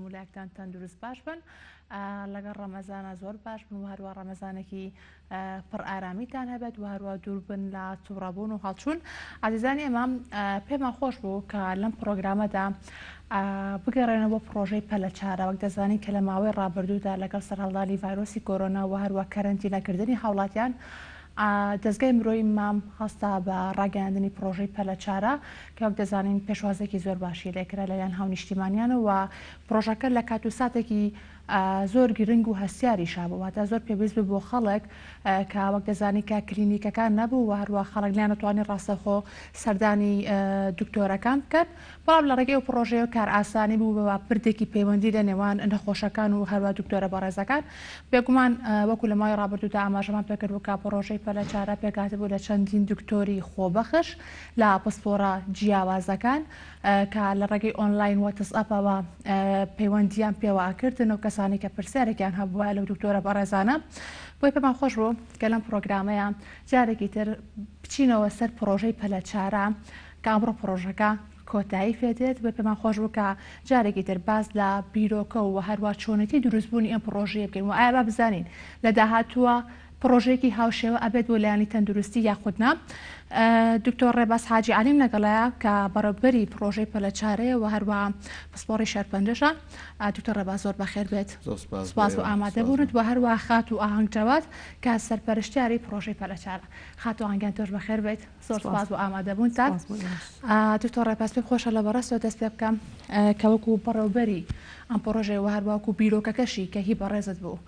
مولایەکتان تەندروست باش بن لەگەڵ ڕەمەزانە زۆر باش بن و هەروە ڕەمەزانێکی پڕ ئارامیتان هەبێت و هەروە دوور بن لە تووڕەبوون و هەڵچوون. عزیزانی ئێمە پێمان خۆش بوو کە لەم پرۆگرامەدا بگەڕێنەوە پرۆژەی پەلەچارە وەک دەزانین کە لە ماوەی ڕابردوودا لەگەڵ سەرهەڵدانی ڤایرۆسی کۆرۆنا و هەروە کەرەنتینەکردنی هاوڵاتیان دەستگای مرۆیی مام هەستا بە ڕاگەاندنی پرۆژەی پەلەچارە کە وەک دەزانین پێشوازێکی زۆر باشی لێکرا لەلایەن هاونیشتیمانیانە و پرۆژەکە لە کات و ساتێکی زۆر گرنگ و هەستیاریشا بواتە زۆر پێویست بۆ خەڵک کە وەک دەزانی کە کلینیکەکان نەبوو و هەروە خەڵک لیان نەتوانێت ڕاستەخۆ سەردانی دکتۆرەکان بکەن بەڵام لە ڕێگەی و پرۆژەیە کار ئاسانی بوو بە پردێکی پەیوەندی لە نێوان نەخۆشەکان و هەروە دکتۆرە بەڕێزەکان بێگومان وەکو لە ماوەی ڕابردوودا ئاماژەمان پێکرد کە پرۆژەی پەلەچارە پێکاتبوو لە چەندین دکتۆری خۆبەخش لە پسپۆرە جیاوازەکان کە لە ڕێگەی ئۆنلاین وەتسئەپەوە پەیوەندیان پێوە ئاکردن و کەسانی کە پرسیارێکیان هەبووە لەو دکتۆرە بەڕێزانە بۆی پێمان خۆش بوو کە لەم پرۆگرامەیە جارێکی تر بچینەوە سەر پرۆژەی پەلەچارە کە ئەمڕۆ پرۆژەکە کۆتایی فێدێت بە پێمان خۆش بوو کە جارێکی تر باز لە بیرۆکە و هەروە چۆنەتی دروستبوونی ئەم پرۆژەیە بکەین و ئایا بزانین لە داهاتووە پرۆژێکی هاوشێوە ئەبێت بۆ لایەنی تەندروستی یاخودنا دکتۆر ڕێباز حاجی عەلیم لەگەڵایە کە بەڕێوەبەری پرۆژەی پەلەچارەیە و هەروە پسپۆڕی شەرپەنجەشە. دکتۆر ڕێباز زۆر بەخێر بێت، سوپاس و ئامادە بوونت و هەروە خات و ئاهەنگجەواد کە سەرپەرشتیاری پرۆژەی پەلەچارە. خات و ئاهەنگیان تۆش بەخێر بێت، زۆر سوپاس و ئامادە بوونتان. دکتۆر ڕێباز پێم خۆشە لە بەڕاستەوە دەست پێ بکەم کە وەکو بەڕێوەبەری ئەم پرۆژەی و هەروەکو بیرۆکەکەشی کە هی بەڕێزت بوو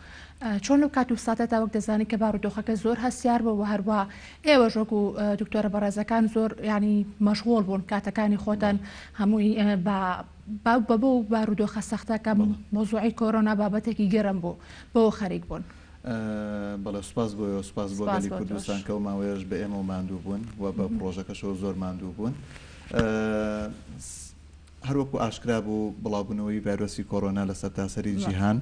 چۆن لەو کات و ساتەدا وەک دەزانی کە بارودۆخەکە زۆر هەستیار بوو و هەروە ئێوەش وەکو دکتۆرە بەڕێزەکان زۆر ینی مەشغوڵ بوون کاتەکانی خۆتان هەمووی بەبوو بارودۆخە سەختەکە مۆزوعی کۆرۆنا بابەتێکی گەرم بوو بەوە خەریک بوون. بەڵێ سوپاس بۆ سوپاس بۆ گەلی کوردستان کە و ماوەیەش بە ئێمە ماندوو بوون و بە پرۆژەکەشەوە زۆر ماندوو بوون. هەروەکو ئاشکرا بوو بڵاوبوونەوەی ڤایرۆسی کۆرۆنا لە سەرتاسەری جیهان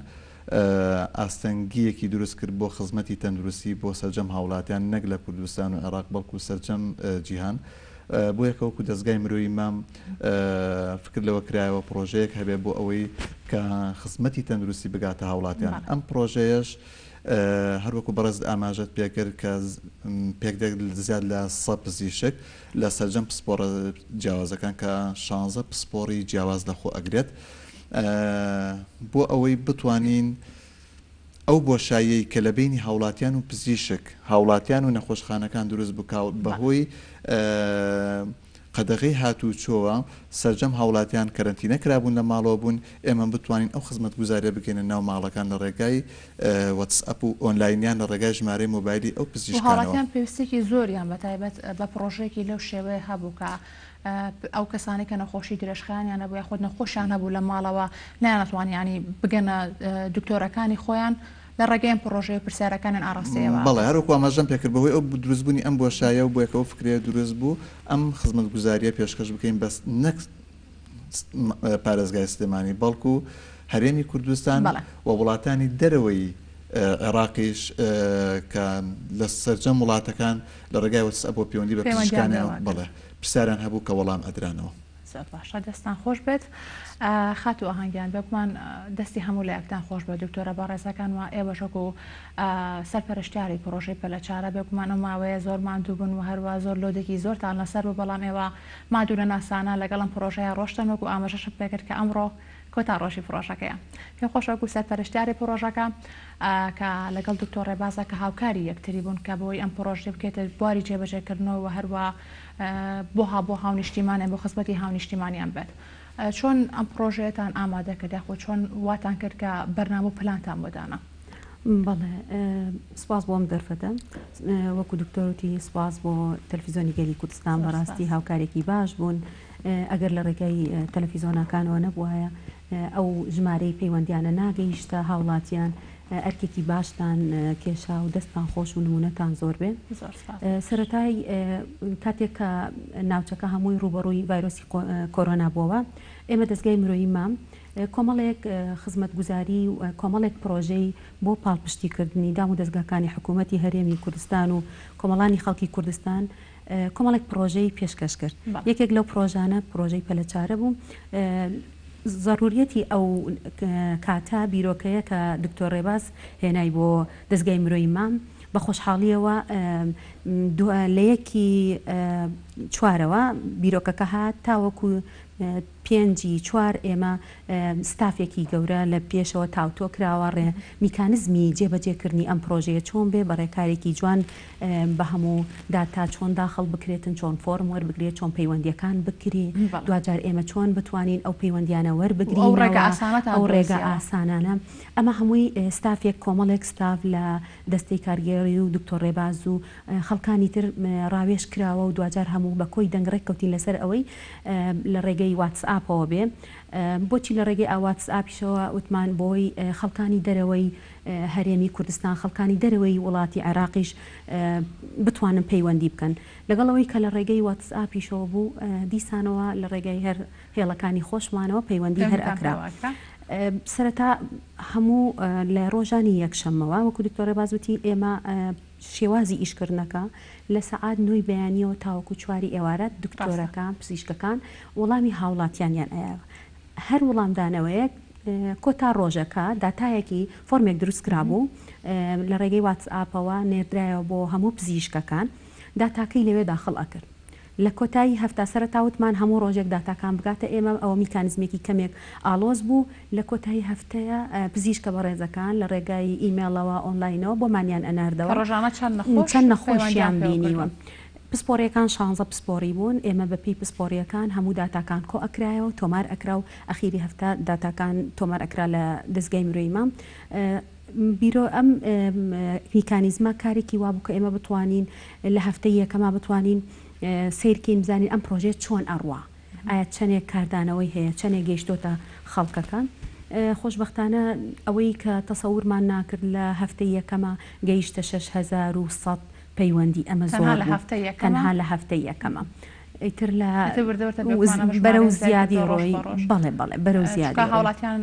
ئاستەنگیەکی دروست کرد بۆ خزمەتی تەندروستی بۆ سەرجەم هاوڵاتیان نەک لە کوردستان و عێراق بەڵکو سەرجەم جیهان بۆ یەکەوەکو دەستگای مرۆیی مام فکر لەوە کرایەوە پرۆژەیەک هەبێ بۆ ئەوەی کە خزمەتی تەندروستی بگاتە هاوڵاتیان. ئەم پرۆژەیەش هەروەکو بەڕێز ئاماژەت پێکرد کە پێکدەک زیاد لە 100 پزیشک لە سەرجەم پسپۆرە جیاوازەکان کە 16 پسپۆڕی جیاواز لەخۆ ئەگرێت بۆ ئەوەی بتوانین ئەو بۆشاییەی کە لە بینی هاوڵاتیان و پزیشک هاوڵاتیان و نەخۆشخانەکان دروست بکاو بەهۆی قەدەغەی هاتووچۆوە سەرجەم هاوڵاتیان کەرەنتینە کرابوون لە ماڵەوە بوون ئێمە بتوانین ئەو خزمەت گوزاریە بکەینە ناو ماڵەکان لە ڕێگای وەتسئەپ و ئۆنلاینیان لە ڕێگای ژمارەی مۆبایلی ئەو پزیشکانەوە. هاوڵاتیان پێویستێکی زۆریان بەتایبەت بە پرۆژێکی لەو شێوەیە هەبوو کە ئەو کەسانی کە نەخۆشی درێژخانیان هەبوو یاخود نەخۆشیان هەبوو لە ماڵەوە نانەتوانانی ینی بگەنە دکتۆرەکانی خۆیان لە ڕێگەی پرۆژەی پرسیارەکانیان ئاڕاستەوە. بەڵێ هەروەکو ئاماژەم پێکرد بەهۆی ئەو دروستبوونی ئەم بۆشایە و بۆ یەکەوە فکرێ دروست بوو ئەم خزمەت گوزاریە پێشکەش بکەین بەس نەک پارێزگای سلێمانی بەڵکو هەرێمی کوردستان و وڵاتانی دەرەوەی عێراقیش کە لە سەرجەم وڵاتەکان لە ڕێگای وەتسئەپ بۆ پەیوەندی بە پزیشکانیان بەڵێ پرسیاریان هەبوو کە وەڵام ئەدرانەوە. زۆر باشە، دەستان خۆش بێت. خات و ئاهەنگیان بێگومان دەستی هەموو لایەکتان خۆش بە دکتۆرە بەڕێزەکان و ئێوەشەکو سەرپەرشتیاری پرۆژەی پەلەچارە بێگومان ئەو ماوەیە زۆر ماندوو بوون و هەروە زۆر لۆدێکی زۆرتان لەسەر بوو بەڵام ئێوە مادوونە ناسانە لەگەڵم پرۆژەیە ڕۆشتن وەکو ئاماژەشم پێکرد کە ئەمڕۆ کۆتا ڕۆژی پرۆژەکەیە. پێم خۆشەکو سەرپەرشتیاری پرۆژەکە کە لەگەڵ دکتۆر ڕێبازە کە هاوکاری یەکتری بوون کە بۆی ئەم پرۆژە بکێتە بواری جێبەجێکردنەوە و هەروە بۆ هاونیشتیمانیان بۆ خزمەتی هاونیشتیمانیان بێت. چۆن ئەم پرۆژەیەتان ئامادە کرد یاخۆ چۆن واتان کرد کە بەرنامە و پلانتان بۆدانە؟ بەڵێ سپاس بۆ ئەم دەرفەتە وەکو دکتۆرتی سپاس بۆ تەلەڤیزۆنی گەلی کوردستان بەڕاستی هاوکارێکی باش بوون ئەگەر لە ڕێگەی تەلەڤیزۆنەکانەوە نەبووایە ئەو ژمارەی پەیوەندیانە ناگەیشتە هاوڵاتیان ئەرکێکی باشتان کێشا و دەستان خۆش و نمونەتان زۆر بێن. سەرەتای کاتێک کە ناوچەکە هەمووی ڕوبەڕووی ڤایرۆسی کۆرۆنا بووەوە ئێمە دەستگای مرۆیی مام کۆمەڵێک خزمەت گوزاری و کۆمەڵێک پرۆژەی بۆ پاڵپشتیکردنی دام و دەستگاکانی حکوومەتی هەرێمی کوردستان و کۆمەڵانی خەڵکی کوردستان کۆمەڵێک پرۆژەی پێشکەش کرد. یەکێک لەو پرۆژانە پرۆژەی پەلەچارە بوو ضرورەتی ئەو کاتە بیرۆکەیە کە دکتۆر ڕێباز هێنای بۆ دەستگای مرۆیی مام بە خۆشحاڵیەوە لە یەکی چوارەوە بیرۆکەکە هات تاوەکو پێنجی چوار ئێمە ستافێکی گەورە لە پێشەوە تاوتۆ کراوە میکانزمی جێبەجێکردنی ئەم پرۆژەیە چۆن بێ بە ڕێکارێکی جوان بە هەموو داتا چۆن داخڵ بکرێتن چۆن فۆرم وەربگرێت چۆن پەیوەندیەکان بکری دوجار ئێمە چۆن بتوانین ئەو پەیوەندیانە وەربگرین ئەو ڕێگە ئاسانانە ئەمە هەمووی ستافێک کۆمەڵێک ستاف لە دەستەی کارگێڕی و دکتۆر ڕێباز و خەڵکانی تر ڕاوێش کراوە و دوجار هەموو بە کۆی دەنگڕێک کەوتین لەسەر ئەوەی لە ڕێگەی واتسئاپەوە بێ بۆچی لە ڕێگەی واتسئاپیشەوە وتمان بۆی خەڵکانی دەرەوەی هەرێمی کوردستان خەڵکانی دەرەوەی وڵاتی عێراقیش بتوانن پەیوەندی بکەن لەگەڵەوەی کە لە ڕێگەی واتسئاپیشەوە بوو دیسانەوە لە ڕێگەی هەر هێڵەکانی خۆشمانەوە پەیوەندی هەر ئەکرا سەرەتا هەموو لە ڕۆژانی یەکشەممەوە وەکو دکتۆر ڕێبازوتی ئێمە شێوازی ئیشکردنەکە لە سەعات 9 بەیانیەوە تاوەکو 4 ئێوارە دکتۆرەکان پزیشکەکان وەڵامی هاوڵاتیانیان ئەیە هەر وەڵامدانەوەیەک کۆتا ڕۆژەکە داتایەکی فۆرمێک دروست کرابوو لە ڕێگەی واتسئاپەوە نێردرایەوە بۆ هەموو پزیشکەکان داتاکەی لەوێ داخڵ ئەکرد لە کۆتایی هەفتە سەرەتاوتمان هەموو ڕۆژێک داتاکان بگاتە ئێمە ئەوە میکانزمێکی کەمێک ئالۆز بوو لە کۆتایی هەفتەیە پزیشکە بە ڕێزەکان لە ڕێگای ئیمێڵەوە ئۆنلاینەوە بۆمانیان ئەناردەوە ڕۆژانە چەند نەخۆشیان بینیوە پسپۆریەکان 16 پسپۆری بوون ئێمە بەپی پسپۆریەکان هەموو داتاکان کۆ ئەکرایەوە تۆمار ئەکرا و ئەخیری هەفتە داتاکان تۆمار ئەکرا لە دەستگای مرۆیی مام بیرۆ ئەم میکانیزمە کارێکی وا بوو کە ئێمە بتوانین لە هەفتەی یەکەما بتوانین سیرکەین بزانین ئەم پرۆژێت چۆن ئەڕوا ئایا چەندێک کاردانەوەی هەیە چەندێک گەیشتۆتە خەڵکەکان خۆشبەختانە ئەوەی کە تەسەورمان ناکرد لە هەفتەی یەکەمە گەیشتە 6100 پەیوەندی ئەمە زۆر تەنها لە هەفتەی یەکەمە ئیتر لە بەرەو زیادی ڕۆی بەڵێ بەرەو زیادی هاوڵاتیان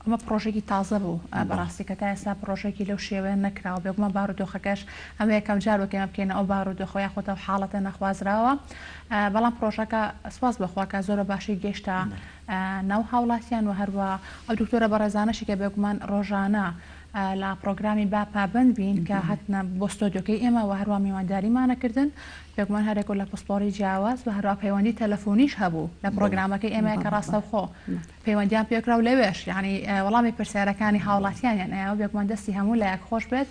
ئەمە پرۆژێکی تازە بوو بەڕاستی کە تا ئێستا پرۆژێکی لەو شێوەیە نەکراوە بێگومان بارودۆخەکەش ئەمە یەکەم جارۆکەمە بکەین ئەو بارودۆخۆیان خۆتە حاڵەتە نەخوازراوە بەڵام پرۆژەکە سواز بەخواکە زۆرە باشی گەیشتە ناو هاوڵاتیان و هەروە ئەو دکتۆرە بەڕێزانەشی کە بێگومان ڕۆژانە لە پرۆگرامی با پابند بین کە هاتنە بۆ ستۆدیۆکەی ئێمە و هەروە میوانداریمانەکردن بێگومان هەرێک لە پسپۆری جیاواز و هەروە پەیوەندی تەلەفۆنیش هەبوو لە پرۆگرامەکەی ئێمە کە ڕاستەوخۆ پەیوەندیان پێکرا و لەوێش یعنی وەڵامی پرسیارەکانی هاوڵاتیانیان ئەوە بێگومان دەستی هەموو لایەک خۆش بێت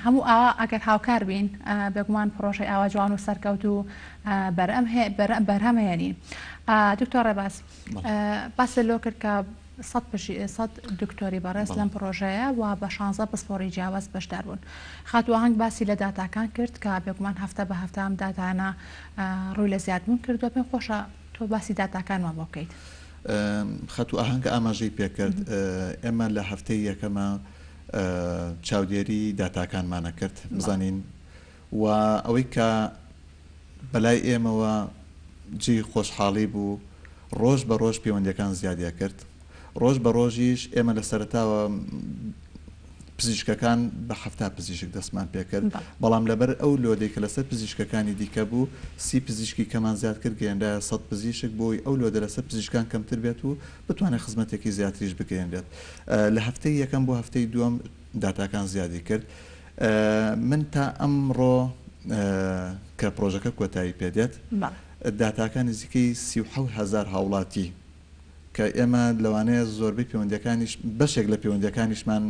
هەموو ئاوا ئەگەر هاوکار بین بێگومان پرۆژەی ئاوا جوان و سەرکەوت و بەرهەم هێنین دکتۆر ڕێباز باس لۆ کرد کە 100 دکتۆری بەڕێز لەم پرۆژەیە و بە 16 پسپۆری جیاواز بەشدار بوون خاتووە هەنگ باسی لە داتاکان کرد کە بێگومان هەفتە بە هەفتە ئەم داتانە ڕووی لە زیادبوون کردووە پێم خۆشە تۆ باسی داتاکانمان بۆ بکەیت خەتوو ئاهەنگ ئاماژەی پێکرد ئێمە لە هەفتەی یەکەمە چاودێری داتاکانمانە کرد بزانین و ئەوەی کە بەلای ئێمەوە جێی خۆشحاڵی بوو ڕۆژ بە ڕۆژ پەیوەندیەکان زیادیا کرد ڕۆژ بە ڕۆژیش ئێمە لە سەرەتاوە پزیشکەکان بە هەفتا پزیشک دەستمان پێکرد بەڵام لەبەر ئەو لۆدەی کە لەسەر پزیشکەکانی دیکە بوو 30 پزیشکی کەمان زیاد کرد گەیەندا 100 پزیشک بۆی ئەو لۆدە لەسەر پزیشکان کەمتر بێت و بتوانێت خزمەتێکی زیاتریش بگەێنرێت لە هەفتەی یەکەم بۆ هەفتەی دووەم داتاکان زیادی کرد من تا ئەمڕۆ کە پرۆژەکە کۆتایی پێدێت داتاکان نزیکەی 37,000 هاوڵاتی کە ئێمە لەوانەیە زۆربەی پەیوەندیەکانیش بەشێک لە پەیوەندیەکانیشمان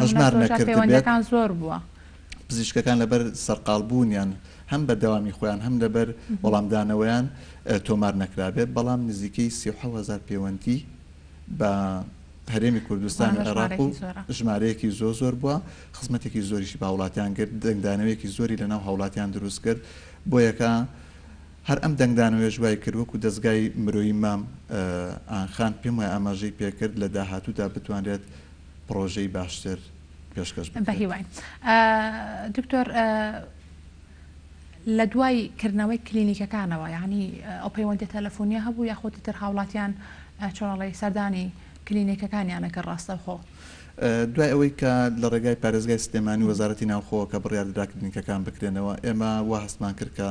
هەژمار نەکردبێت زۆر بووە پزیشکەکان لەبەر سەرقاڵبوونیان هەم بە دەوامی خۆیان هەم لەبەر وەڵامدانەوەیان تۆمار نەکرابێت بەڵام نزیکەی 37,000 پەیوەندی بە هەرێمی کوردستان و عێراق و ژمارەیەکی زۆر بووە خزمەتێکی زۆریشی بە هاوڵاتیان کرد دەنگدانەوەیەکی زۆری لەناو هاوڵاتیان دروست کرد بۆ یەکە هەر ئەم دەنگدانەوەی ژوای کرد وەکو دەستگای مرۆیی مام ئاخان پێم وایە ئاماژەی پێکرد لە داهاتوودا بتوانرێت پرۆژەی باشتر پێشکەش بە هیوای دکتۆر لە دوای کردنەوەی کلینیکەکانەوە یعنی ئەو پەیوەندی تەلەفۆنیە هەبوو یاخۆتی تر هاوڵاتیان چۆنەڵی سەردانی کلینیکەکانیانەکە ڕاستەوخۆ دوای ئەوەی کە لە ڕێگای پارێزگای سلێمانی وەزارەتی ناوخۆوە کە بڕیاردرا کلینیکەکان بکرێنەوە ئێمە وا هەستمان کرد کە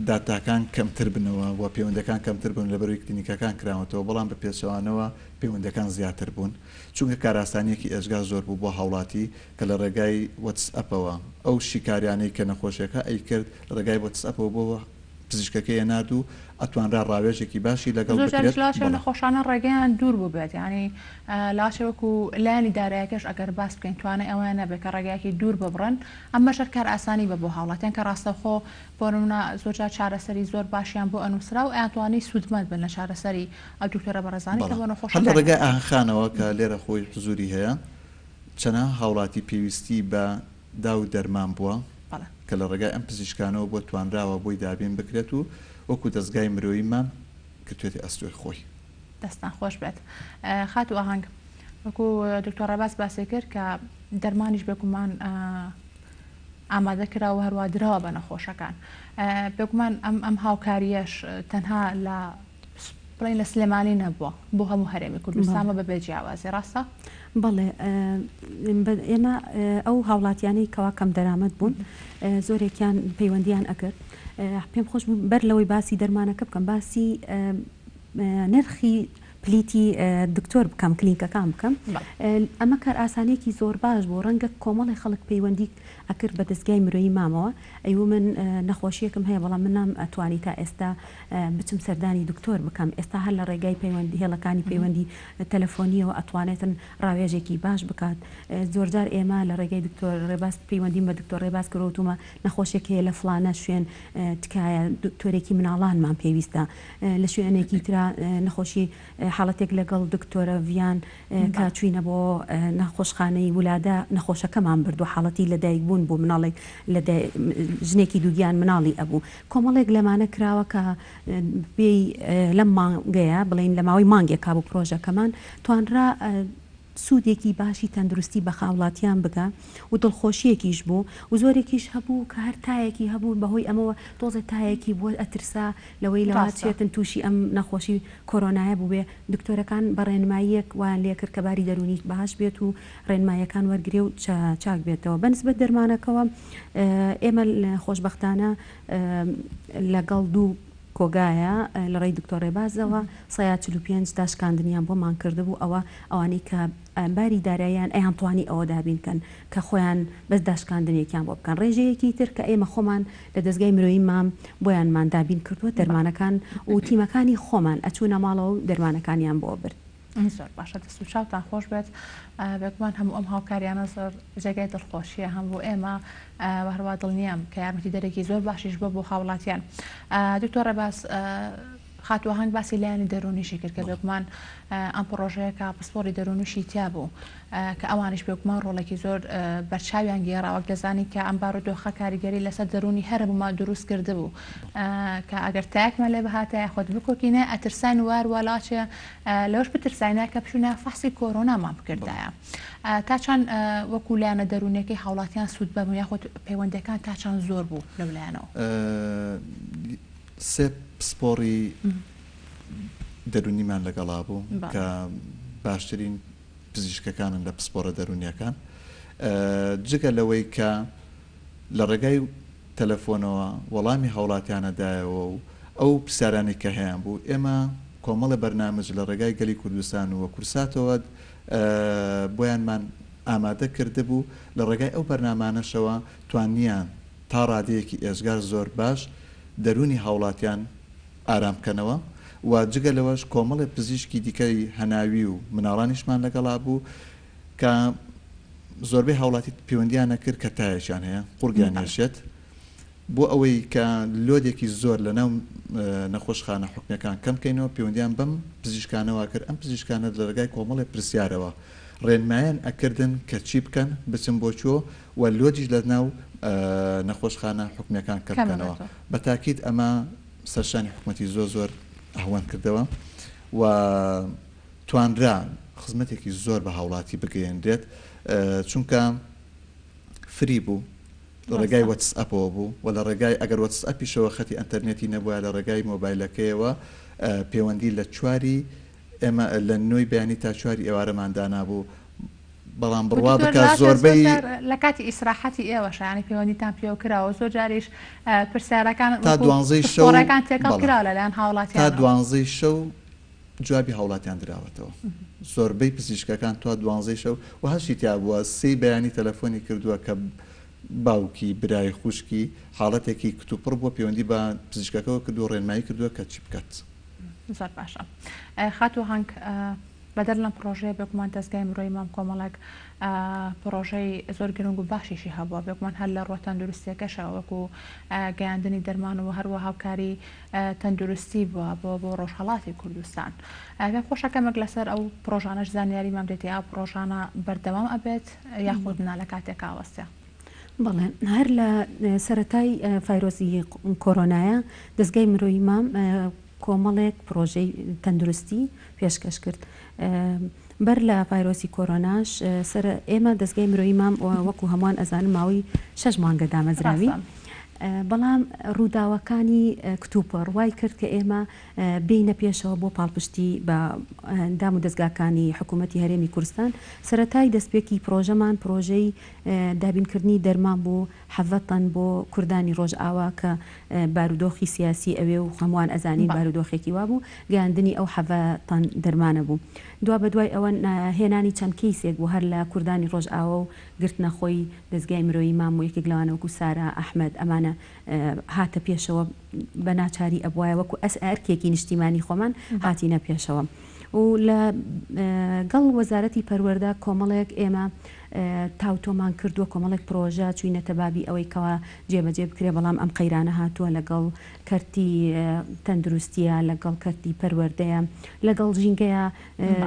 داتاکان کەمتر بنەوە و پەیوەندەکان کەمتر بوون لە بەروی کلینیکەکان کراوەتەوە بەڵام بە پێچەوانەوە پەیوەندەکان زیاتر بوون چونکە کاراسانیەکی ئێژگا زۆر بوو بۆ هاوڵاتی کە لە ڕێگای وەتسئەپەوە ئەو شیکاریانەی کە نەخۆشیەکە ئەیکرد لە ڕێگای وەتسئەپەوە بۆ پزیشکەکەی نرد و ئەتوانرا ڕاوێژێکی باشی لەگەڵ نەخۆشانە ڕێگەیان دوور بوو بێت ینی لاشەوەکو لانی دارایەکەش ئەگەر باس بکەین توانە ئەویان نەبێت کە ڕێگایکی دوور ببڕن ئەمەشەر کار ئاسانی بە بۆ هاوڵاتیان کە ڕاستەخۆ بۆ نمونە زۆرجار چارەسەری زۆر باشیان بۆ ئەنووسرا و ئەتوانی سوودمەند بن لە چارەسەری ئەو دوکتۆرە بەڕێزانی کە بۆ نەخۆش لە ڕێگای ئاخانەوە کە لێرە خۆی حزوری هەیە چەنە هاوڵاتی پێویستی بە دا و دەرمان بووە کە لە ڕێگای ئەم پزیشکانەوە بۆ توانراوە بۆی دابین بکرێت و وەکو دەستگای مرۆیمان کردوێتی ئەستۆی خۆی دەستان خۆش بێت خات و ئاهەنگ وەکو دکتۆر ڕێباز باسی کرد کە دەرمانیش بێگومان ئامادە کراوە هەروە درراوە بە نەخۆشەکان بێگومان ئەم هاوکاریەش تەنها لە بڵین لە سلێمانی نەبووە بۆ هەموو هەرێمی کوردستانمە بەبێ جیاوازی ڕاستە؟ بەڵێ ئێمە ئەو هاوڵاتیانەی کەوا کەم دەرامەت بوون زۆرێکیان پەیوەندیان ئەکرد پێم خۆش بەر لەوەی باسی دەرمانەکە بکەم باسی نرخی پلیتی دکتۆر بکەم کلینیکەکان بکەم ئەمە کار ئاسانێکی زۆر باش بۆ ڕەنگە کۆمەڵی خەڵک پەیوەندی ئەکرد بە دەستگای مرۆیی مامەوە ئەیوە من نەخۆشیەکەم هەیە بەڵام منام ئەتوانی تا ئێستا بچم سەردانی دکتۆر بکەم ئێستا هەر لە ڕێگای پەیوەندی هێڵەکانی پەیوەندی تەلەفۆنیەوە ئەتوانێتن ڕاوێژێکی باش بکات زۆرجار ئێمە لە ڕێگای دکتۆر ڕێباز پەیوەندیم بە دکتۆر ڕێباز کردوتومە نەخۆشێک هەیە لە فلانە شوێن تکایە دکتۆرێکی مناڵانمان پێویستە لە شوێنێکی ترا نەخۆشی حاڵەتێک لەگەڵ دکتۆرە ڤیان کە چوینە بۆ نەخۆشخانەی وولادە نەخۆشەکەمان بردو حاڵەتی لەدایک بوون بۆ مناڵێک ژنێکی دووگیان مناڵی ئەبوو کۆمەڵێک لەمانە کراوە کە بێی لەم مانگەیە بڵین لە ماوەی مانگێک کابوو پرۆژەکەمان توانرا سوودێکی باشی تەندروستی بە خاوڵاتیان بگە و دڵخۆشیەکیش بوو و زۆرێکیش هەبوو کە هەر تایەکی هەبوو بەهۆی ئەمەوە تۆزە تایەکی بۆ ئەترسا لەوەی لەواتێتن تووشی ئەم نەخۆشی کۆرۆنایە بوو بێ دکتۆرەکان بە ڕێنماییەک وان لێ کرد کە باری دەرونی باش بێت و ڕێنمایەکان وەرگێ و چاک بێتەوە بەنسبەت دەرمانەکەەوە ئێمە خۆشبەختانە لەگەڵ دوو کۆگایە لە ڕێی دکتۆر ڕێبازەوە 145 داشکاندنیان بۆمان کردبوو ئەوە ئەوانەی کە باری داراییان ئەیان توانی ئەوە دابینکەن کە خۆیان بەس داشکاندنێکیان بۆ بکەن ڕێژەیەکی تر کە ئێمە خۆمان لە دەستگای مرۆیی مام بۆیانمان دابین کردووە دەرمانەکان و تیمەکانی خۆمان ئەچوونە ماڵەوە و دەرمانەکانیان بۆ برد زۆر باشە دەست و چاوتان خۆش بێت بێگومان هەموو ئەم هاوکاریانە زۆر جێگای دڵخۆشیە هەم بۆ ئێمە هەروە دڵنیام کە یارمەتی دەرێکی زۆر باشیش بۆ هاوڵاتیان دکتۆر ڕێباز خاتووە هەنگ باسی لایانی دەرونیشی کرد کە بێگومان ئەم پرۆژەیەکە پسپۆری دەرونیشی تیا بوو کە ئەوانش بێگومان ڕۆڵێکی زۆر بەرچاویان گێڕاوە دەزانی کە ئەم بارودۆخە کاریگەری لەسەر دەرونی هەرموما دروست کرده بوو کە ئەگەر تاکمان لێ بەهاتە خۆت بکۆکینە ئەترسان وار وڵاتێ لەوش بترسانە کە پشونە فەحسی کۆرۆنامان بکردایە تا چەند وەکو لایەنە دەرونیەکەی هاوڵاتیان سوود بەبوو یاخۆت پەیوەندەکان تا چەند زۆر بوو لەولایەنەوە سێ پسپۆڕی دەرونیمان لەگەڵا بوو کە باشترین پزیشکەکانن لە پسپۆرە دەرونیەکان جگە لەوەی کە لە ڕێگای تەلەفۆنەوە وەڵامی هاوڵاتیانەدایەوە و ئەو پرسیارانی کە هەیەیان بوو ئێمە کۆمەڵە بەرنامج لە ڕێگای گەلی کوردستان و کورساتەوە بۆیانمان ئامادە کرده بوو لە ڕێگای ئەو بەرنامانەشەوە توانیان تا ڕادەیەکی ئێژگار زۆر باش دەرونی هاوڵاتیان ئارامکەنەوە و جگە لەوەش کۆمەڵی پزیشکی دیکەی هەناوی و مناڵانیشمان لەگەڵا بوو کە زۆربەی هاوڵاتی پەیوەندیان نەکرد کە تایەشیان هەیە قورگیان نێشێت بۆ ئەوەی کە لۆدێکی زۆر لە ناو نەخۆشخانە حکومیەکان کەمکەینەوە پەیوەندیان بەم پزیشکانەوە کرد ئەم پزیشکانە لە ڕێگای کۆمەڵی پرسیارەوە ڕێنمایان ئەکردن کە چی بکەن بچن بۆ چۆ و لۆدیش لە ناو نەخۆشخانە حکومیەکان کەمکەنەوە بە تاکید ئەمە سەرشانی حکومەتی زۆر ئەهوان کردەوە و توانرا خزمەتێکی زۆر بە هاوڵاتی بگەیەندرێت چونکە فری بوو لە ڕێگای وەتسئەپەوە بوو و لە ڕێگای ئەگەر وەتسئەپیشەوە خەتی ئەنتەرنێتی نەبووە لە ڕێگای مۆبایلەکەیەوە پەیوەندی لە چواری ئێمە لە نوۆی بەیانی تا چواری ئێوارەماندانا بوو بەڵام بڕوا بکە زۆربەی لە کاتی ئیسراحەتی ئێوەش ینی پەیوەندیتان پێ کراوە زۆر جاریش پرسیارەکان تا 12 شەوڕەکان تێکەڵ کرا لەلایەن هاوڵاتیان تا 12 شەو جوابی هاوڵاتیان دراوەتەوە زۆربەی پزیشکەکان تا 12 شەو و هەشی تیا بووە 3 بەیانی تەلەفۆنی کردووە کە باوکی برای خوشکی حاڵەتێکی کتوپڕ بۆ پەیوەندی بە پزیشکەکەەوە کردو ڕێنمایی کردووە کە چی بکات. زۆر باشە خاتو هەنگ بەدەر لەم پرۆژەیە بێکمان دەستگای مرۆیی مام کۆمەڵک پرۆژەی زۆر گرنگ و باشیشی هەبووە بێکمان هەر لە ڕۆ تەندروستیەکەشەوە وەکو گەیاندنی دەرمان و هەروە هاوکاری تەندروستی بووە بۆ ڕۆژهەڵاتی کوردستان. پێم خۆشەکەمێک لەسەر ئەو پرۆژانەش زانیاری مام دێتی ئەو پرۆژانە بەردەوام ئەبێت یاخودنا لە کاتێک ئاوەستە. بەڵێ هەر لە سەرەتای ڤایرۆسی کۆرۆنایە دەستگای مرۆیی مام کۆمەڵێک پرۆژەی تەندروستی پێشکەش کرد. بەر لە ڤایرۆسی کۆرۆناش ئێمە دەستگای مرۆیی مام وەکو هەمووان ئەزانم ماوەی 6 مانگە دامەزراوی بەڵام ڕووداوەکانی کتوپڕ وای کرد کە ئێمە بینە پێشەوە بۆ پاڵپشتی بە دام و دەستگاکانی حکوومەتی هەرێمی کوردستان سەرەتای دەستپێکی پرۆژەمان پرۆژەی دابینکردنی دەرمان بۆ 7 تەن بۆ کوردانی ڕۆژئاوا کە بارودۆخی سیاسی ئەوێ و هەمووان ئەزانین بارودۆخێکی وابوو گەیاندنی ئەو 7 تەن دەرمانە بوو. دوا بە دوای ئەوە هێنانی چەند کەیسێک بوو هەر لە کوردانی ڕۆژئاوا و گرتنە خۆی دەستگای مرۆیی مام و یەکێک لەوانە وەکو سارا ئەحمەد ئەمانە هاتە پێشەوە بە ناچاری ئەبوایە وەکو ئەرکێکی نیشتیمانی خۆمان هاتینە پێشەوە و لە گەڵ وەزارەتی پەروەردە کۆمەڵێک ئێمە تاوتۆمان کردووە کۆمەڵێک پرۆژە چوینەتە بابی ئەوەی کەوا جێبەجێ بکرێ بەڵام ئەم قەیرانە هاتووە لەگەڵ کەرتی تەندروستیە لەگەڵ کەرتی پەروەردەیە لەگەڵ ژینگەیە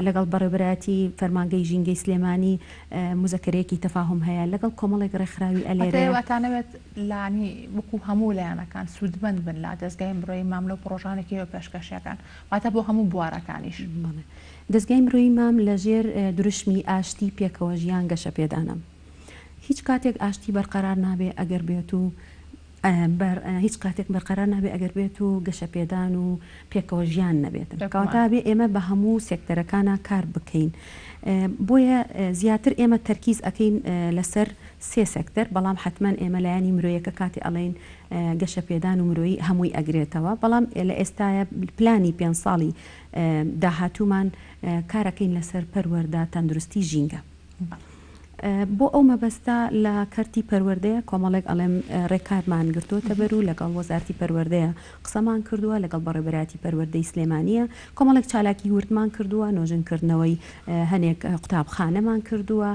لەگەڵ بەڕێبەتی فەرمانگەی ژینگەی سلێمانی مزەکرەیەکی تەفاهم هەیە لەگەڵ کۆمەڵێک ڕێکخراوی ئەلێرەواتانەوێت لانی وەکو هەموو لایەنەکان سوودمەند بن لا دەستگای مرۆیی مام لەو پرۆژانێکی پێشکەشیەکان واتە بۆ هەموو بوارەکانیش. دەستگای مرۆیی مام لەژێر دروشمی ئاشتی پێکەوە ژیان گەشە پێدانم. هیچ کاتێک ئاشتی بەرقەرار نابێ ئەگەر بێت و هیچ کاتێک بەرقەرار نابێ ئەگەر بێت و گەشە پێدان و پێکەوە ژیان نەبێت. کەواتە بێ ئێمە بە هەموو سێکتەرەکانە کار بکەین. بۆیە زیاتر ئێمە تەرکیز ئەەکەین لەسەر 3 سێکتەر بەڵام حتمما ئێمە لایانی مرۆیەکە کاتی ئەڵێن گەشە پێدان و مرۆیی هەمووی ئەگرێتەوە بەڵام لە ئێستاە پلانی 5 ساڵی داهاتوومان کارەکەین لەسەر پەروەردە تەندروستی ژینگە. بۆ ئەو مەبەستا لە کەرتی پەروەردەیە کۆمەڵێک ئەڵێم ڕێکارمان گرتوۆتە بەر و لەگەڵ وەزارتی پەروەردەیە قسەمان کردووە لەگەڵ بەڕێبەراتی پەروەردەی سلێمانیە کۆمەڵێک چالاکی وردمان کردووە نۆژنکردنەوەی هەنێک قوتابخانەمان کردووە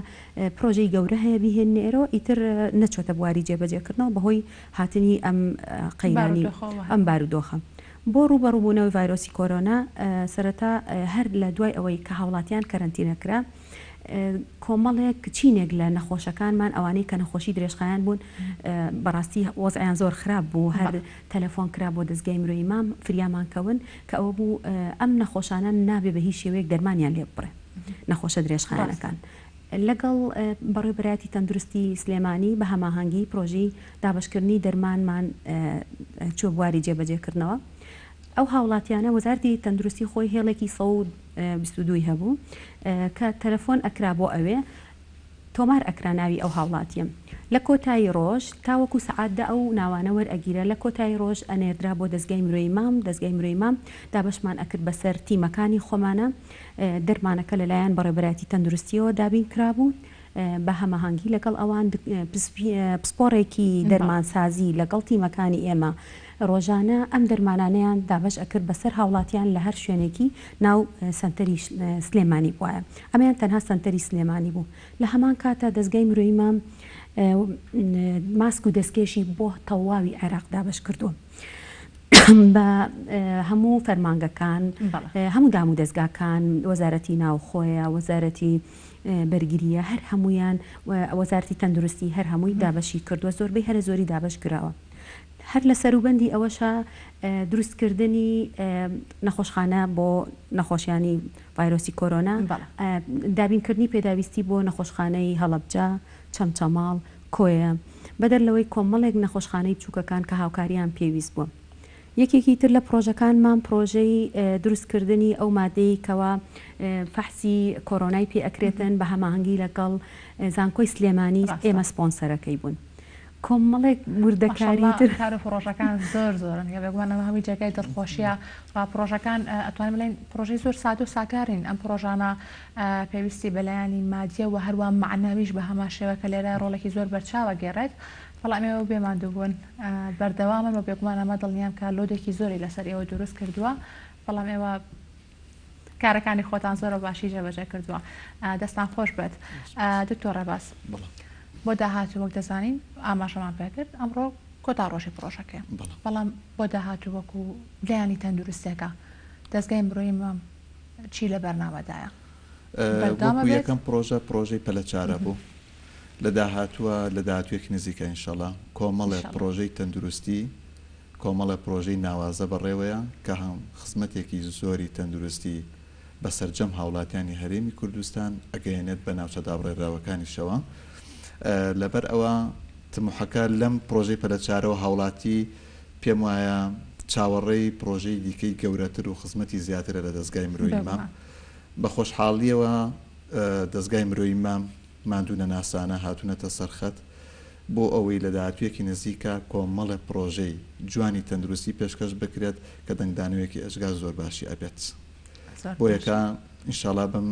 پرۆژەی گەورە هەیە بیهێنێرەوە ئیتر نەچۆتە بواری جێبەجێکردنەوە بەهۆی هاتنی ئەم قەیرانی ئەم بارودۆخە. بۆ ڕوبەڕووبوونەوەی ڤایرۆسی کۆرۆنا سەرەتا هەر لە دوای ئەوەی کە هاوڵاتیان کەرەنتینەکرا کۆمەڵێک چینێک لە نەخۆشەکانمان ئەوانەی کە نەخۆشی درێژخایان بوون بەڕاستی وەزعیان زۆر خراپ بوو هەر تەلەفۆن کرا بۆ دەستگای مرۆیی مام فریامان کەون کە ئەوە بوو ئەم نەخۆشانە نابێ بە هیچ شێوەیەک دەرمانیان لێ بڕێ نەخۆشە درێژخایانەکان. لەگەڵ بەڕێبەراتی تەندروستی سلێمانی بە هەماهەنگی پرۆژەی دابشکردنی دەرمانمان چوە بواری جێبەجێکردنەوە. ئەو هاوڵاتیانە وەزارتی تەندروستی خۆی هێڵێکی 122 هەبوو کە تەلەفۆن ئەکرا بۆ ئەوێ تۆمار ئەکرا ناوی ئەو هاوڵاتیم لە کۆتایی ڕۆژ تاوەکو سەعاتدا ئەو ناوانە وەرئەگیرە لە کۆتایی ڕۆژ ئەنێردرا بۆ دەستگای مرۆیی مام دەستگای مرۆیی مام دابشمان ئەکرد بەسەر تیمەکانی خۆمانە دەرمانەکە لەلایەن بەڕێبەراتی تەندروستیەوە دابین کرابوو بە هەماهەنگی لەگەڵ ئەوان پسپۆڕێکی دەرمانسازی لەگەڵ تیمەکانی ئێمە ڕۆژانە ئەم دەرمانانەیان دابش ئەکرد بەسەر هاوڵاتیان لە هەر شوێنێکی ناو سنتەری سلێمانی بووە ئەمەیان تەنها سنتەری سلێمانی بوو لە هەمان کاتە دەستگای مرۆیی مام ماسک و دەستکێشی بۆ تەواوی عێراق دابش کردووە بە هەموو فەرمانگەکان هەموو دام و دەستگاکان وەزارەتی ناوخۆیە وەزارەتی بەرگریە هەر هەمویان وەزارەتی تەندروستی هەر هەمووی دابشی کردووە زۆربەی هەر زۆری دابش کراوە هەر لە سەروبەندی ئەوەشە دروستکردنی نەخۆشخانە بۆ نەخۆشیانی ڤایرۆسی کۆرۆنا دابینکردنی پێداویستی بۆ نەخۆشخانەی هەڵەبجە چەمچەماڵ کۆیە بەدەر لەوەی کۆمەڵێک نەخۆشخانەی بچووکەکان کە هاوکاریان پێویست بووە یەکێکی تر لە پرۆژەکانمان پرۆژەی دروستکردنی ئەو مادەی کەوا فەحسی کۆرۆنای پێ ئەکرێتن بە هەماهەنگی لەگەڵ زانکۆی سلێمانی ئێمە سپۆنسەرەکەی بوون. کۆمەڵێک وردەکاری تر کار و پرۆژەکان زۆرن یا بێگومانەوە هەمی جێگای دڵخۆشیە و پرۆژەکان ئەتوانین بڵێن پرۆژەی زۆر سادە و ساکارین ئەم پرۆژانە پێویستی بەلایانی مادیە و هەروە معناویش بە هەمان شێوە کە لێرە ڕۆڵێکی زۆر بەرچاوە گێڕێت. بەڵام ئێوە بێماندوو بوون بەردەوامن و بێگومانەمە دڵنیام کە لۆدێکی زۆری لەسەر ئێوە دروست کردووە بەڵام ئێوە کارەکانی خۆتان زۆرە باشی جێبەجێ کردووە. دەستان خۆش بێت. دکتۆر ڕێباز بۆ داهاتوو وەک دەزانین ئاماژەمان پێکرد ئەمڕۆ کۆتا ڕۆژی پرۆژەکەی بەڵام بۆ داهاتوو وەکو لایانی تەندروستێکە دەستگای مرۆیی مام چی لە بەرنامەدایە؟ یەکەم پرۆژەی پەلەچارە بوو لە داهاتووە لە داهاتوویەکی نزیکە ئینشەڵا کۆمەڵێ پرۆژەی تەندروستی کۆمەڵە پرۆژەی ناوازە بەڕێوەیە کە هەم خزمەتێکی زۆری تەندروستی بەسەرجەم هاوڵاتیانی هەرێمی کوردستان ئەگەیەنێت بە ناوچە دابڕێراوەکانیشەوە. لەبەر ئەوە تموحەکە لەم پرۆژەی پەلەچارەوە هاوڵاتی پێم وایە چاوەڕێی پرۆژەی دیکەی گەورەتر و خزمەتی زیاترە لە دەستگای مرۆیی مام. بە خۆشحاڵیەوە دەستگای مرۆیی مام ماندوونە ناسانە هاتوونەتە سەرخەت بۆ ئەوەی لە داهاتوویەکی نزیکە کۆمەڵە پرۆژەی جوانی تەندروستی پێشکەش بکرێت کە دەنگدانوێکی ئەشگا زۆر باشی ئەبێت. بۆ یەکە ئینشاڵا بم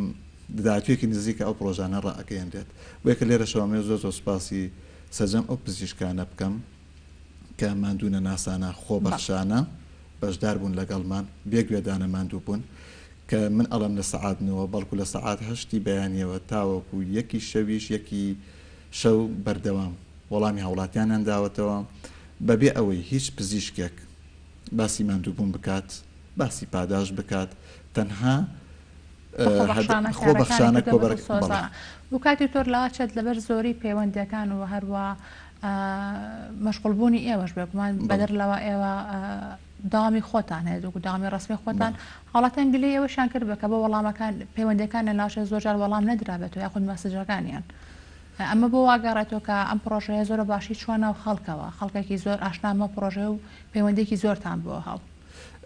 داهاتوویەکی نزیکە ئەو پرۆژانە ڕائەگەیەنرێت. بۆ یەکە لێرە شەوامێ زۆر سوپاسی سەرجەم ئەو پزیشکانە بکەم کە ماندوونە ناسانە خۆبەخشانە بەشدار بوون لەگەڵمان بێگوێدانە ماندوو بوون کە من ئەڵم لە سەعاتنەوە بەڵکو لە سەعات 8 بەیانیەوە تاوەکو یەکی شەویش یەکی شەو بەردەوام وەڵامی هاوڵاتیانیان داوەتەوە بەبێ ئەوەی هیچ پزیشکێک باسی ماندووبوون بکات باسی پاداش بکات تەنها خۆبەخشانە و کاتی تۆر لاچێت لەبەر زۆری پەیوەندیەکان و هەروە مەشغوڵبوونی ئێوەش بێگومان بەدەر لەوە ئێوە داوامی خۆتان هەیە و داوامی ڕسمی خۆتان حاڵەتەن گلەی ئێوەشیان کرد بکە بە وەڵامەکان پەیوەندەکان لە ناوچە زۆرجار وەڵام نەدرابێتەوە یاخود مەسەجەکانیان ئەمە بۆ واگەڕێتەوە کە ئەم پرۆژەیە زۆرە باشی چوانە و خەڵکەوە خەڵکێکی زۆر ئاشنامە پرۆژە و پەیوەندێکی زۆرتان بۆ هەڵ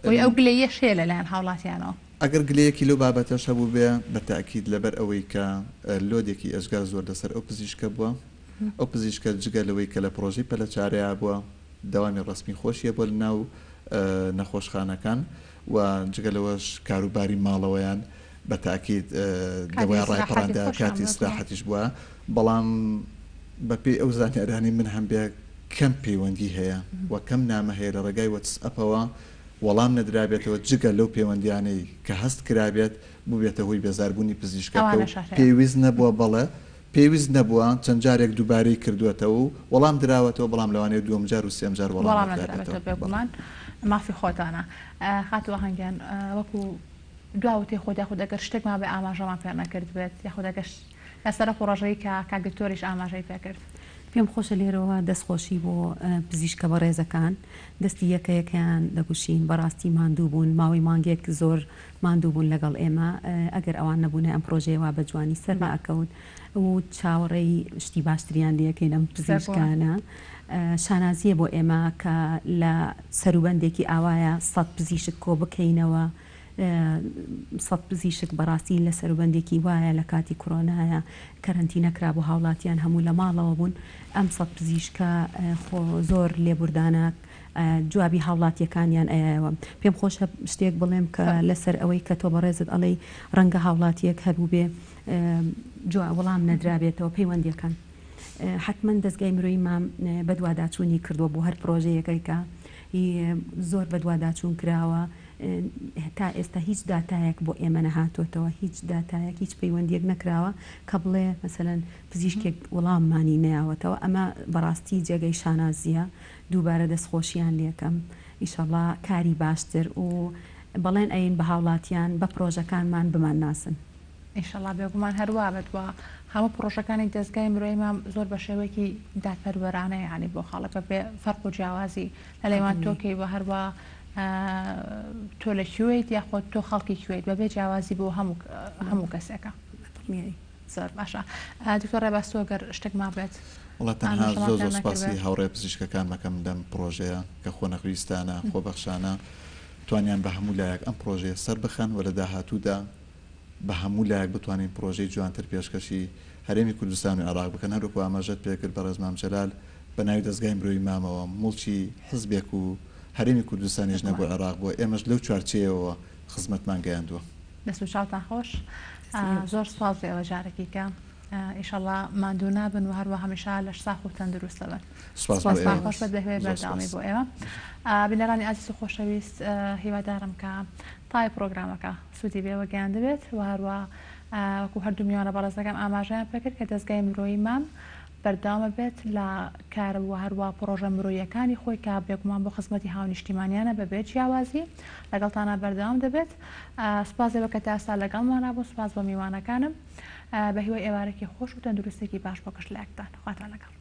وی ئەو گلەیە شێ لەلایەن هاوڵاتیانەوە. ئەگەر گلەیەکی لەو بابەتەش هەبوو بێ بە تاکید لەبەر ئەوەی کە لۆدێکی ئەشگا زۆر لەسەر ئەو پزیشکە بووە ئەو پزیشکە جگە لەوەی کە لە پرۆژەی پەلەچارەیە بووە داوامی ڕسمی خۆشیە بۆ ناو نەخۆشخانەکان و جگە لەوەش کاروباری ماڵەوەیان بە تاکید دەوای ڕایپەڕاندا کاتی ئیسراحەتیش بووە بەڵام بەپێی ئەو زانیارانی من هەم بێ کەم پەیوەندی هەیە و کەم نامە هەیە لە ڕێگای وەتسئەپەوە وەڵام نەدرابێتەوە جگە لەو پەیوەندیانەی کە هەست کرابێت بووبێتە هۆی بێزاربوونی پزیشکەکە و پێویست نەبووە بەڵێ پێویست نەبووە چەند جارێک دووبارەی کردوێتەوە و وەڵام درراوەتەوە بەڵام لەوانەیە دووەم جار و سێم جار وەڵام نەدرابێتەوە بێگومان مافی خۆتانە خاتوە هەنگیان وەکو دواوتی خۆدا خود ئەگەر شتێکمان بە ئاماژەمان پێ نەکرد بێت یاخود ئەگەر لەسەر پرۆژەی کە کاگتۆریش ئاماژەی پێکرد. پێم خۆشە لێرەوە دەستخۆشی بۆ پزیشکە بە ڕێزەکان دەستی یەکەیەکیان دەگوشین بەڕاستی ماندوو بوون ماوەی مانگێک زۆر ماندوو بوون لەگەڵ ئێمە ئەگەر ئەوان نەبوونە ئەم پرۆژەیەوە بە جوانی سەرما ئەکەوت و چاوەڕێی شتی باشتریان لەکەین ئەم پزیشکانە شانازیە بۆ ئێمە کە لە سەروبەندێکی ئاوایە 100 پزیشک کۆ بکەینەوە 100 پزیشک بەڕاستی لە سەروبەندێکی وایە لە کاتی کۆرۆنایە کەرەنتی نەکرا بۆ هاوڵاتیان هەموو لە ماڵەوە بوون ئەم 100 پزیشکە زۆر لێبوردانە جوابی هاوڵاتیەکانیان ئەیەوە پێم خۆشە شتێک بڵێم کە لەسەر ئەوەی کە تۆ بەڕێزت ئەڵێ ڕەنگە هاوڵاتیەک هەبوو بێ وەڵام نەدرابێتەوە پەیوەندیەکان حتمما دەستگای مرۆیی مام بەدواداچوونی کردووە بۆ هەر پرۆژەیەکەیکە زۆر بەدواداچوون کراوە تا ئێستا هیچ داتایەک بۆ ئێمە نەهاتۆتەوە هیچ داتایەک هیچ پەیوەندیەک نەکراوە کە بڵێ مەسەلەن پزیشکێک وەڵاممانی نەیاوەتەوە ئەمە بەڕاستی جێگەی شانازیە دووبارە دەستخۆشیان لێکەم ئیشەڵڵا کاری باشتر و بەڵێن ئەین بە هاوڵاتیان بە پرۆژەکانمان بمان ناسن ئیشەڵڵا بێگومان هەروە بێتوە هەموو پرۆژەکانی دەستگای مرۆیی مام زۆر بە شێوەیەکی دادپەروەرانە یعنی بۆ خاڵەکە بێ فەرق و جیاوازی لە لەیوان تۆکەی بە هەروە تۆ لە کوێیت یاخۆ تۆ خەڵکی کوێیت بەبێ جیاوازی بۆ هەموو کەسێکە زۆر باشە دکتۆر ڕێباستۆ گەر شتێک ما بێت وڵات تەنها زۆر سپاسی هاوڕێ پزیشکەکان مەکەم لەم پرۆژەیە کە خۆ نەخویستانە خۆبەخشانە توانیان بە هەموو لایەک ئەم پرۆژەیە سەر بخەن و لە داهاتوودا بە هەموو لایەک بتوانین پرۆژەی جوانتر پێشکەشی هەرێمی کوردستان و عێراق بکەن هەروەکو ئاماژەت پێکرد بە ڕێزمام جەلال بە ناوی دەستگای مرۆیی مامەوە موڵکی حزبێک و هەرێمی کوردستانیش نەبوو عێراق بۆ ئێمەش لەو چوارچێەوە خزمەتمان گەیاندووە دەست و چاوتان خۆش زۆر سوپاس ئێوە جارێکی کە ئیشەڵا ماندوو نابن و هەروە هەمیشە لە ساخ و تەندروست بن سوپاسمان خۆش بە دەهوێ بەرداوامی بۆ ئێوە بینەرانی ئازیز و خۆشەویست هیوادارم کە تای پرۆگرامەکە سوودی بێوە گەیان دەبێت و هەروە وەکو هەردوو میوانە بەڕێزەکەم ئاماژەیان پێکرد کە دەستگای مرۆیی مام بەرداوامە بێت لە کارە و هەروە پرۆژە مرۆیەکانی خۆی کە بێگومان بۆ خزمەتی هاونیشتیمانیانە بەبێت جیاوازی لەگەڵتانە بەردەوام دەبێت سوپاس بە کە تا ئێستا لەگەڵمانە بوو سوپاس بۆ میوانەکانم بە هیوای ئێوارێکی خۆش و تەندروستێکی باش بۆ کەش لایەکتان خواتان لەگەڵ